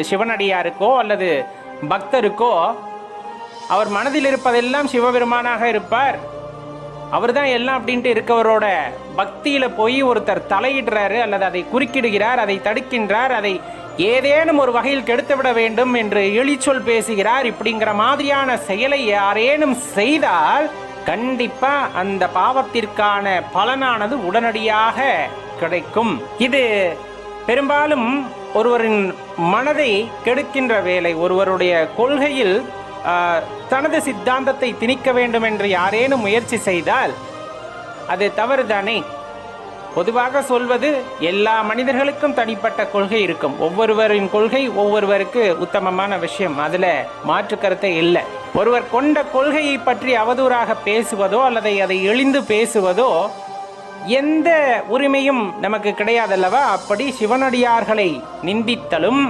சிவனடியாருக்கோ அல்லது பக்தருக்கோ அவர் மனதில் இருப்பதெல்லாம் சிவபெருமானாக இருப்பார், அவர் தான் எல்லாம் அப்படின்ட்டு இருக்கவரோட பக்தியில போய் ஒருத்தர் தலையிடுறாரு அல்லது அதை குறுக்கிடுகிறார், அதை தடுக்கின்றார், அதை ஏதேனும் ஒரு வகையில் கெடுத்துவிட வேண்டும் என்று இழிச்சொல் பேசுகிறார். இப்படிங்கிற மாதிரியான செயலை யாரேனும் செய்தால் கண்டிப்பா அந்த பாவத்திற்கான பலனானது உடனடியாக கிடைக்கும். இது பெரும்பாலும் ஒருவரின் மனதை கெடுக்கின்ற வேலை. ஒருவருடைய கொள்கையில் தனது சித்தாந்தத்தை திணிக்க வேண்டும் என்று யாரேனும் முயற்சி செய்தால் அது தவறுதானே. பொதுவாக சொல்வது, எல்லா மனிதர்களுக்கும் தனிப்பட்ட கொள்கை இருக்கும். ஒவ்வொருவரின் கொள்கை ஒவ்வொருவருக்கு உத்தமமான விஷயம், அதுல மாற்று கருத்தை இல்லை. ஒருவர் கொண்ட கொள்கையை பற்றி அவதூறாக பேசுவதோ அல்லது அதை இழிந்து பேசுவதோ எந்த உரிமையும் நமக்கு கிடையாதல்லவா. அப்படி சிவனடியார்களை நிந்தித்தலும்